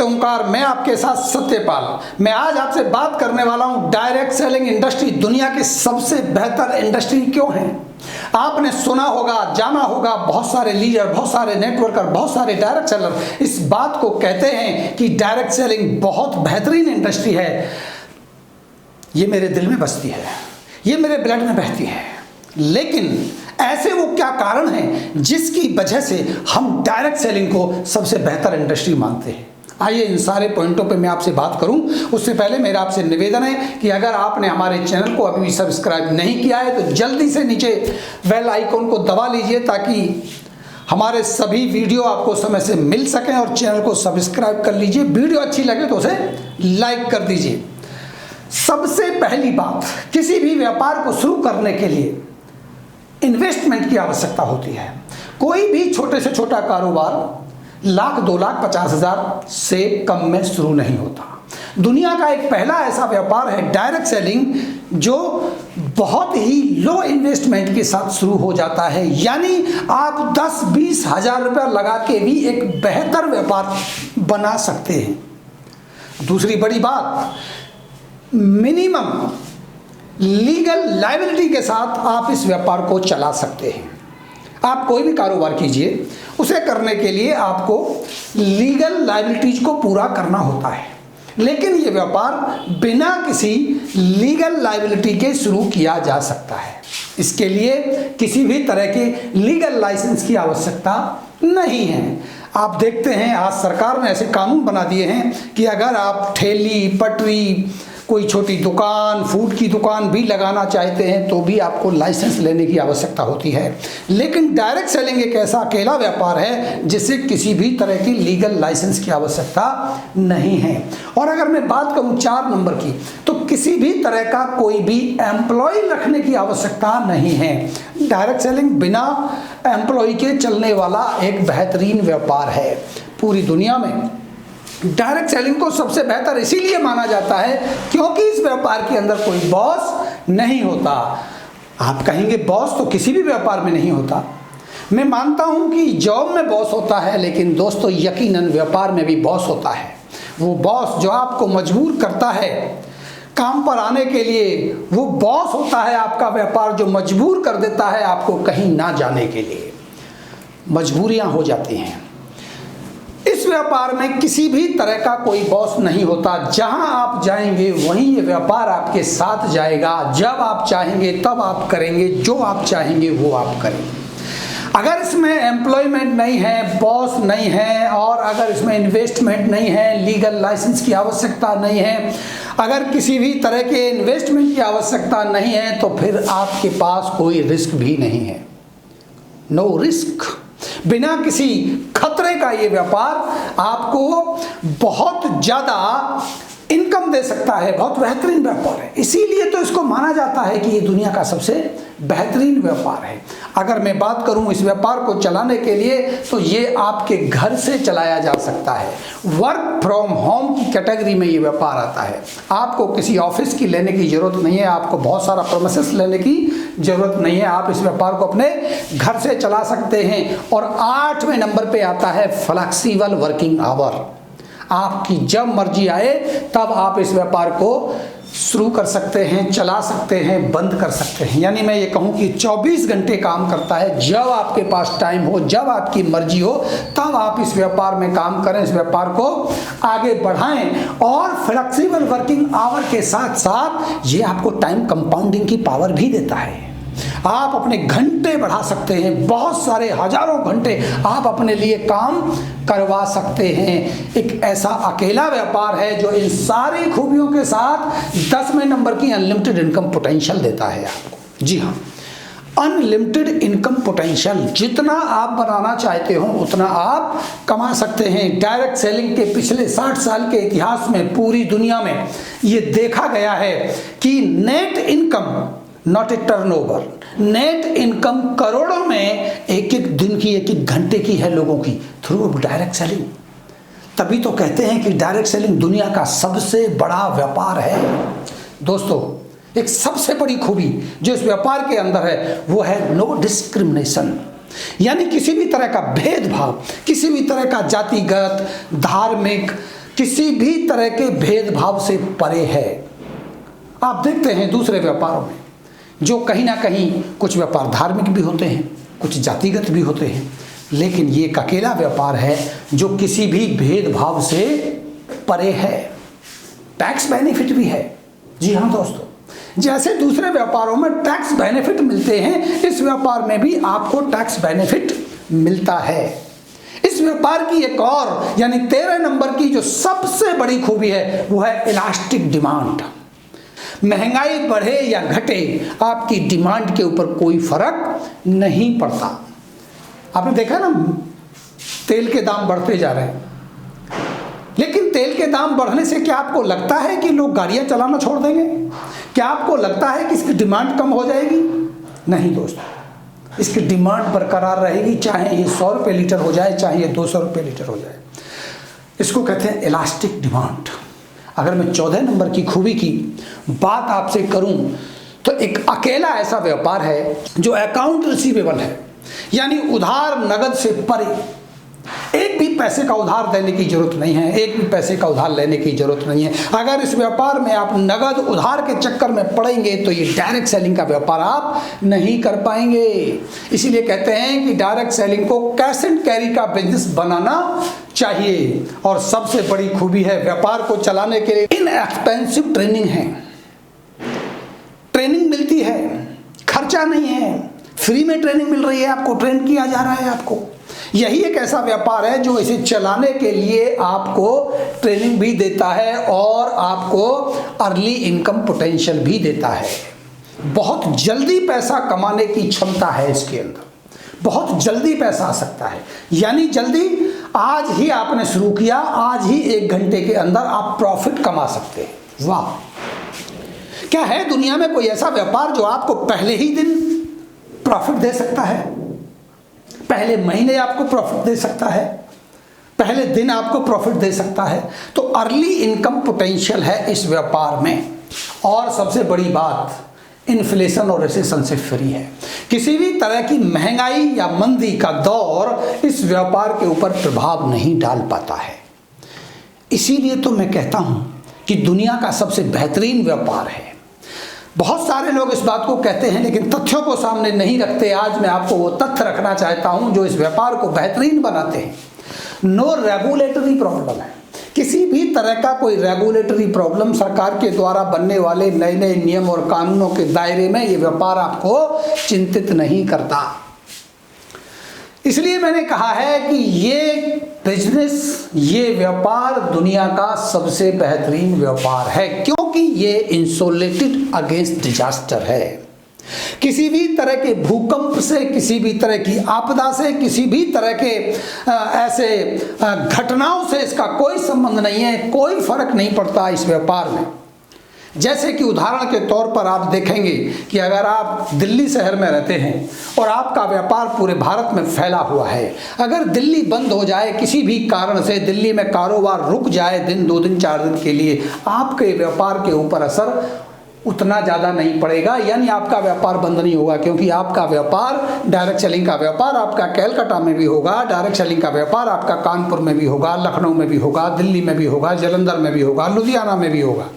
ओंकार, मैं आपके साथ सत्यपाल। मैं आज आपसे बात करने वाला हूं डायरेक्ट सेलिंग इंडस्ट्री दुनिया की सबसे बेहतर इंडस्ट्री क्यों है। आपने सुना होगा, जाना होगा, बहुत सारे लीडर, बहुत सारे नेटवर्कर, बहुत सारे डायरेक्ट सेलर इस बात को कहते हैं कि डायरेक्ट सेलिंग बहुत बेहतरीन इंडस्ट्री है। ये मेरे दिल में बसती है, ये मेरे ब्लड में बहती है, लेकिन ऐसे वो क्या कारण है जिसकी वजह से हम डायरेक्ट सेलिंग को सबसे बेहतर इंडस्ट्री मानते हैं। आइए इन सारे पॉइंटों पे मैं आपसे बात करूं। उससे पहले मेरा आपसे निवेदन है कि अगर आपने हमारे चैनल को अभी भी सब्सक्राइब नहीं किया है तो जल्दी से नीचे बेल आइकॉन को दबा लीजिए ताकि हमारे सभी वीडियो आपको समय से मिल सकें, और चैनल को सब्सक्राइब कर लीजिए। वीडियो अच्छी लगे तो उसे लाइक कर दीजिए। सबसे पहली बात, किसी भी व्यापार को शुरू करने के लिए इन्वेस्टमेंट की आवश्यकता होती है। कोई भी छोटे से छोटा कारोबार लाख, 2 लाख, 50,000 से कम में शुरू नहीं होता। दुनिया का एक पहला ऐसा व्यापार है डायरेक्ट सेलिंग जो बहुत ही लो इन्वेस्टमेंट के साथ शुरू हो जाता है। यानी आप 10-20 हजार रुपया लगा के भी एक बेहतर व्यापार बना सकते हैं। दूसरी बड़ी बात, मिनिमम लीगल लायबिलिटी के साथ आप इस व्यापार को चला सकते हैं। आप कोई भी कारोबार कीजिए, उसे करने के लिए आपको लीगल लायबिलिटीज को पूरा करना होता है, लेकिन ये व्यापार बिना किसी लीगल लायबिलिटी के शुरू किया जा सकता है। इसके लिए किसी भी तरह के लीगल लाइसेंस की आवश्यकता नहीं है। आप देखते हैं आज सरकार ने ऐसे कानून बना दिए हैं कि अगर आप ठेली, पटरी, कोई छोटी दुकान, फूड की दुकान भी लगाना चाहते हैं तो भी आपको लाइसेंस लेने की आवश्यकता होती है। लेकिन डायरेक्ट सेलिंग एक ऐसा अकेला व्यापार है जिससे किसी भी तरह की लीगल लाइसेंस की आवश्यकता नहीं है। और अगर मैं बात करूं 4 नंबर की, तो किसी भी तरह का कोई भी एम्प्लॉय रखने की आवश्यकता नहीं है। डायरेक्ट सेलिंग बिना एम्प्लॉय के चलने वाला एक बेहतरीन व्यापार है। पूरी दुनिया में डायरेक्ट सेलिंग को सबसे बेहतर इसीलिए माना जाता है क्योंकि इस व्यापार के अंदर कोई बॉस नहीं होता। आप कहेंगे बॉस तो किसी भी व्यापार में नहीं होता। मैं मानता हूं कि जॉब में बॉस होता है, लेकिन दोस्तों यकीनन व्यापार में भी बॉस होता है। वो बॉस जो आपको मजबूर करता है काम पर आने के लिए, वो बॉस होता है आपका व्यापार जो मजबूर कर देता है आपको कहीं ना जाने के लिए। मजबूरियां हो जाती हैं। इस व्यापार में किसी भी तरह का कोई बॉस नहीं होता। जहां आप जाएंगे वहीं ये व्यापार आपके साथ जाएगा। जब आप चाहेंगे तब आप करेंगे, जो आप चाहेंगे वो आप करेंगे। अगर इसमें एम्प्लॉयमेंट नहीं है, बॉस नहीं है, और अगर इसमें इन्वेस्टमेंट नहीं है, लीगल लाइसेंस की आवश्यकता नहीं है, अगर किसी भी तरह के इन्वेस्टमेंट की आवश्यकता नहीं है, तो फिर आपके पास कोई रिस्क भी नहीं है। No risk. बिना किसी खतरे का ये व्यापार आपको बहुत ज्यादा इनकम दे सकता है। बहुत बेहतरीन व्यापार है, इसीलिए तो इसको माना जाता है कि ये दुनिया का सबसे बेहतरीन व्यापार है। अगर मैं बात करूं इस व्यापार को चलाने के लिए, तो ये आपके घर से चलाया जा सकता है। वर्क फ्रॉम होम की कैटेगरी में ये व्यापार आता है। आपको किसी ऑफिस की लेने की जरूरत नहीं है, आपको बहुत सारा प्रेमिसेस लेने की जरूरत नहीं है। आप इस व्यापार को अपने घर से चला सकते हैं। और 8वें नंबर पे आता है फ्लेक्सिबल वर्किंग आवर। आपकी जब मर्जी आए तब आप इस व्यापार को शुरू कर सकते हैं, चला सकते हैं, बंद कर सकते हैं। यानी मैं ये कहूँ कि 24 घंटे काम करता है। जब आपके पास टाइम हो, जब आपकी मर्जी हो, तब आप इस व्यापार में काम करें, इस व्यापार को आगे बढ़ाएं। और फ्लेक्सिबल वर्किंग आवर के साथ साथ ये आपको टाइम कंपाउंडिंग की पावर भी देता है। आप अपने घंटे बढ़ा सकते हैं, बहुत सारे हजारों घंटे आप अपने लिए काम करवा सकते हैं। एक ऐसा अकेला व्यापार है जो इन सारी खूबियों के साथ 10वें नंबर की अनलिमिटेड इनकम पोटेंशियल देता है आपको। जी हाँ, अनलिमिटेड इनकम पोटेंशियल। जितना आप बनाना चाहते हो उतना आप कमा सकते हैं। डायरेक्ट सेलिंग के पिछले 60 साल के इतिहास में पूरी दुनिया में ये देखा गया है कि net income, not a turnover, net income करोड़ों में एक एक दिन की, एक एक घंटे की है लोगों की थ्रू डायरेक्ट सेलिंग। तभी तो कहते हैं कि डायरेक्ट सेलिंग दुनिया का सबसे बड़ा व्यापार है। दोस्तों, एक सबसे बड़ी खूबी जो इस व्यापार के अंदर है वो है नो डिस्क्रिमिनेशन। यानी किसी भी तरह का भेदभाव, किसी भी तरह का जातिगत, धार्मिक, किसी भी तरह के भेदभाव से परे है। आप देखते हैं दूसरे व्यापारों में जो कहीं ना कहीं कुछ व्यापार धार्मिक भी होते हैं, कुछ जातिगत भी होते हैं, लेकिन ये एक अकेला व्यापार है जो किसी भी भेदभाव से परे है। टैक्स बेनिफिट भी है। जी हाँ दोस्तों, जैसे दूसरे व्यापारों में टैक्स बेनिफिट मिलते हैं, इस व्यापार में भी आपको टैक्स बेनिफिट मिलता है। इस व्यापार की एक और यानी 13 नंबर की जो सबसे बड़ी खूबी है वो है इलास्टिक डिमांड। महंगाई बढ़े या घटे, आपकी डिमांड के ऊपर कोई फर्क नहीं पड़ता। आपने देखा ना, तेल के दाम बढ़ते जा रहे हैं, लेकिन तेल के दाम बढ़ने से क्या आपको लगता है कि लोग गाड़ियां चलाना छोड़ देंगे? क्या आपको लगता है कि इसकी डिमांड कम हो जाएगी? नहीं दोस्तों, इसकी डिमांड बरकरार रहेगी, चाहे ये 100 रुपये लीटर हो जाए, चाहे ये 200 रुपये लीटर हो जाए। इसको कहते हैं इलास्टिक डिमांड। अगर मैं 14 नंबर की खूबी की बात आपसे करूं तो एक अकेला ऐसा व्यापार है जो अकाउंट रिसीवेबल है, यानी उधार नगद से परे। एक भी पैसे का उधार देने की जरूरत नहीं है, एक भी पैसे का उधार लेने की जरूरत नहीं है। अगर इस व्यापार में आप नगद उधार के चक्कर में पड़ेंगे तो ये डायरेक्ट सेलिंग का व्यापार आप नहीं कर पाएंगे। इसीलिए कहते हैं कि डायरेक्ट सेलिंग को कैश एंड कैरी का बिजनेस बनाना चाहिए। और सबसे बड़ी खूबी है, व्यापार को चलाने के लिए इनएक्सपेंसिव ट्रेनिंग है। ट्रेनिंग मिलती है, खर्चा नहीं है, फ्री में ट्रेनिंग मिल रही है, आपको ट्रेन किया जा रहा है। आपको यही एक ऐसा व्यापार है जो इसे चलाने के लिए आपको ट्रेनिंग भी देता है और आपको अर्ली इनकम पोटेंशियल भी देता है। बहुत जल्दी पैसा कमाने की क्षमता है इसके अंदर, बहुत जल्दी पैसा आ सकता है। यानी जल्दी, आज ही आपने शुरू किया, आज ही 1 घंटे के अंदर आप प्रॉफिट कमा सकते हैं। वाह! क्या है दुनिया में कोई ऐसा व्यापार जो आपको पहले ही दिन प्रॉफिट दे सकता है? पहले महीने आपको प्रॉफिट दे सकता है, पहले दिन आपको प्रॉफिट दे सकता है। तो अर्ली इनकम पोटेंशियल है इस व्यापार में। और सबसे बड़ी बात, इन्फ्लेशन और रिसेशन से फ्री है। किसी भी तरह की महंगाई या मंदी का दौर इस व्यापार के ऊपर प्रभाव नहीं डाल पाता है। इसीलिए तो मैं कहता हूं कि दुनिया का सबसे बेहतरीन व्यापार है। बहुत सारे लोग इस बात को कहते हैं लेकिन तथ्यों को सामने नहीं रखते। आज मैं आपको वो तथ्य रखना चाहता हूं जो इस व्यापार को बेहतरीन बनाते हैं। नो रेगुलेटरी प्रॉब्लम है। किसी भी तरह का कोई रेगुलेटरी प्रॉब्लम, सरकार के द्वारा बनने वाले नए नए नियम और कानूनों के दायरे में ये व्यापार आपको चिंतित नहीं करता। इसलिए मैंने कहा है कि ये बिजनेस, ये व्यापार दुनिया का सबसे बेहतरीन व्यापार है, क्योंकि ये इंसुलेटेड अगेंस्ट डिजास्टर है। किसी भी तरह के भूकंप से, किसी भी तरह की आपदा से, किसी भी तरह के ऐसे घटनाओं से इसका कोई संबंध नहीं है, कोई फर्क नहीं पड़ता इस व्यापार में। जैसे कि उदाहरण के तौर पर आप देखेंगे कि अगर आप दिल्ली शहर में रहते हैं और आपका व्यापार पूरे भारत में फैला हुआ है, अगर दिल्ली बंद हो जाए, किसी भी कारण से दिल्ली में कारोबार रुक जाए दिन, 2 दिन, 4 दिन के लिए, आपके व्यापार के ऊपर असर उतना ज़्यादा नहीं पड़ेगा। यानी आपका व्यापार बंद नहीं होगा, क्योंकि आपका व्यापार, डायरेक्ट सेलिंग का व्यापार आपका कैलकाटा में भी होगा, डायरेक्ट सेलिंग का व्यापार आपका कानपुर में भी होगा, लखनऊ में भी होगा, दिल्ली में भी होगा, जालंधर में भी होगा, लुधियाना में भी होगा।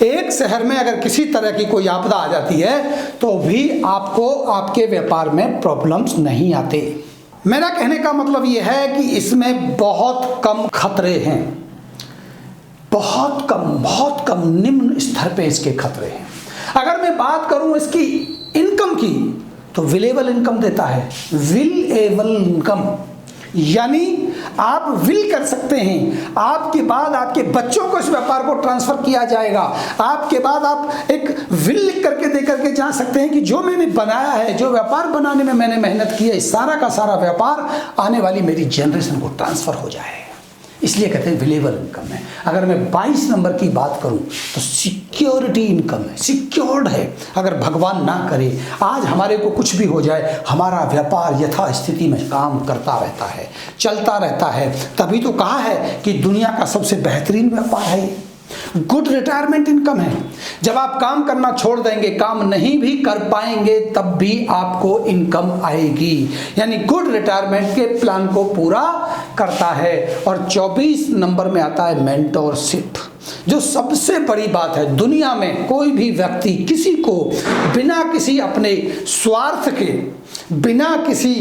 एक शहर में अगर किसी तरह की कोई आपदा आ जाती है तो भी आपको आपके व्यापार में प्रॉब्लम्स नहीं आते। मेरा कहने का मतलब यह है कि इसमें बहुत कम खतरे हैं, बहुत कम निम्न स्तर पे इसके खतरे हैं। अगर मैं बात करूं इसकी इनकम की तो विलेबल इनकम देता है। विलेबल इनकम यानी आप विल कर सकते हैं, आपके बाद आपके बच्चों को इस व्यापार को ट्रांसफर किया जाएगा, आपके बाद आप एक विल लिख करके दे करके जा सकते हैं कि जो मैंने बनाया है, जो व्यापार बनाने में मैंने मेहनत की है, सारा का सारा व्यापार आने वाली मेरी जनरेशन को ट्रांसफर हो जाए। इसलिए कहते हैं विलेबल इनकम है। अगर मैं 22 नंबर की बात करूं तो सिक्योरिटी इनकम है, सिक्योर्ड है। अगर भगवान ना करे आज हमारे को कुछ भी हो जाए, हमारा व्यापार यथास्थिति में काम करता रहता है, चलता रहता है। तभी तो कहा है कि दुनिया का सबसे बेहतरीन व्यापार है। गुड रिटायरमेंट इनकम है। जब आप काम करना छोड़ देंगे, काम नहीं भी कर पाएंगे, तब भी आपको इनकम आएगी। यानी गुड रिटायरमेंट के प्लान को पूरा करता है। और 24 नंबर में आता है मेंटोरशिप, जो सबसे बड़ी बात है। दुनिया में कोई भी व्यक्ति किसी को बिना किसी अपने स्वार्थ के, बिना किसी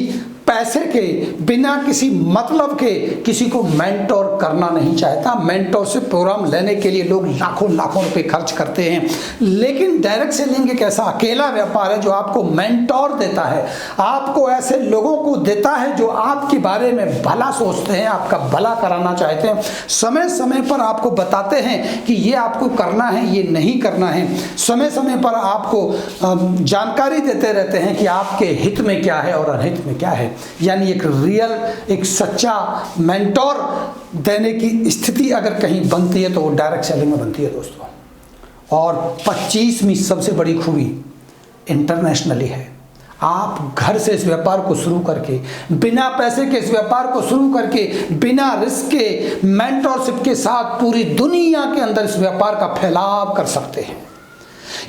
पैसे के, बिना किसी मतलब के किसी को मेंटोर करना नहीं चाहता। मेंटोरशिप प्रोग्राम लेने के लिए लोग लाखों लाखों रुपए खर्च करते हैं, लेकिन डायरेक्ट सेलिंग एक ऐसा अकेला व्यापार है जो आपको मेंटोर देता है, आपको ऐसे लोगों को देता है जो आपके बारे में भला सोचते हैं, आपका भला कराना चाहते हैं, समय समय पर आपको बताते हैं कि ये आपको करना है, ये नहीं करना है, समय समय पर आपको जानकारी देते रहते हैं कि आपके हित में क्या है और अनहित में क्या है। यानी एक रियल, एक सच्चा मेंटोर देने की स्थिति अगर कहीं बनती है तो वो डायरेक्ट सेलिंग में बनती है दोस्तों। और 25वीं सबसे बड़ी खूबी इंटरनेशनली है। आप घर से इस व्यापार को शुरू करके, बिना पैसे के इस व्यापार को शुरू करके, बिना रिस्क के, मेंटोरशिप के साथ पूरी दुनिया के अंदर इस व्यापार का फैलाव कर सकते हैं।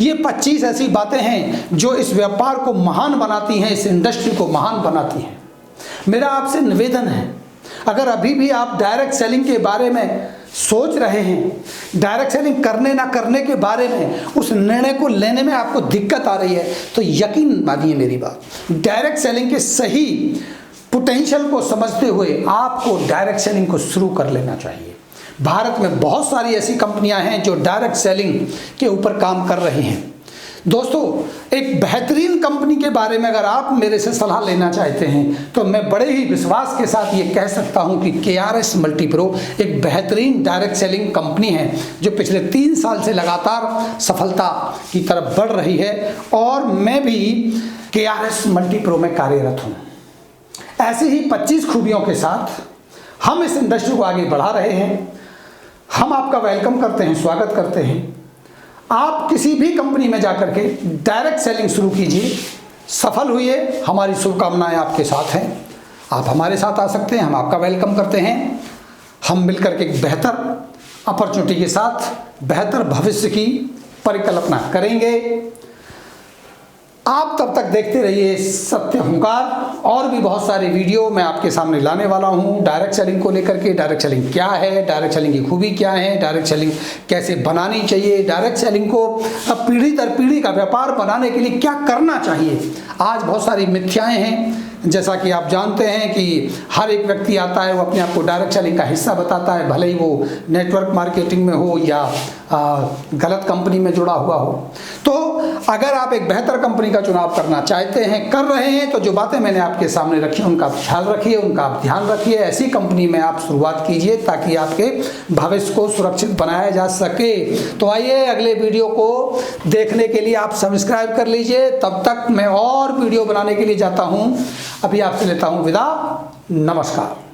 ये 25 ऐसी बातें हैं जो इस व्यापार को महान बनाती हैं, इस इंडस्ट्री को महान बनाती हैं। मेरा आपसे निवेदन है, अगर अभी भी आप डायरेक्ट सेलिंग के बारे में सोच रहे हैं, डायरेक्ट सेलिंग करने ना करने के बारे में, उस निर्णय को लेने में आपको दिक्कत आ रही है, तो यकीन मानिए मेरी बात, डायरेक्ट सेलिंग के सही पोटेंशियल को समझते हुए आपको डायरेक्ट सेलिंग को शुरू कर लेना चाहिए। भारत में बहुत सारी ऐसी कंपनियां हैं जो डायरेक्ट सेलिंग के ऊपर काम कर रही हैं। दोस्तों, एक बेहतरीन कंपनी के बारे में अगर आप मेरे से सलाह लेना चाहते हैं तो मैं बड़े ही विश्वास के साथ ये कह सकता हूं कि KRS मल्टीप्रो एक बेहतरीन डायरेक्ट सेलिंग कंपनी है जो पिछले 3 साल से लगातार सफलता की तरफ बढ़ रही है। और मैं भी KRS मल्टीप्रो में कार्यरत हूँ। ऐसी ही 25 खूबियों के साथ हम इस इंडस्ट्री को आगे बढ़ा रहे हैं। हम आपका वेलकम करते हैं, स्वागत करते हैं। आप किसी भी कंपनी में जाकर के डायरेक्ट सेलिंग शुरू कीजिए, सफल हुई, हमारी शुभकामनाएं आपके साथ हैं। आप हमारे साथ आ सकते हैं, हम आपका वेलकम करते हैं। हम मिलकर के एक बेहतर अपॉर्चुनिटी के साथ बेहतर भविष्य की परिकल्पना करेंगे। आप तब तक देखते रहिए सत्य हुंकार। और भी बहुत सारे वीडियो मैं आपके सामने लाने वाला हूं डायरेक्ट सेलिंग को लेकर के। डायरेक्ट सेलिंग क्या है, डायरेक्ट सेलिंग की खूबी क्या है, डायरेक्ट सेलिंग कैसे बनानी चाहिए, डायरेक्ट सेलिंग को पीढ़ी दर पीढ़ी का व्यापार बनाने के लिए क्या करना चाहिए। आज बहुत सारी मिथ्याएं हैं, जैसा कि आप जानते हैं कि हर एक व्यक्ति आता है, वो अपने आप को डायरेक्ट सेलिंग का हिस्सा बताता है, भले ही वो नेटवर्क मार्केटिंग में हो या गलत कंपनी में जुड़ा हुआ हो। तो अगर आप एक बेहतर कंपनी का चुनाव करना चाहते हैं, कर रहे हैं, तो जो बातें मैंने आपके सामने रखी उनका ख्याल रखिए, उनका आप ध्यान रखिए। ऐसी कंपनी में आप शुरुआत कीजिए ताकि आपके भविष्य को सुरक्षित बनाया जा सके। तो आइए, अगले वीडियो को देखने के लिए आप सब्सक्राइब कर लीजिए। तब तक मैं और वीडियो बनाने के लिए जाता हूं। अभी आपसे लेता हूं विदा। नमस्कार।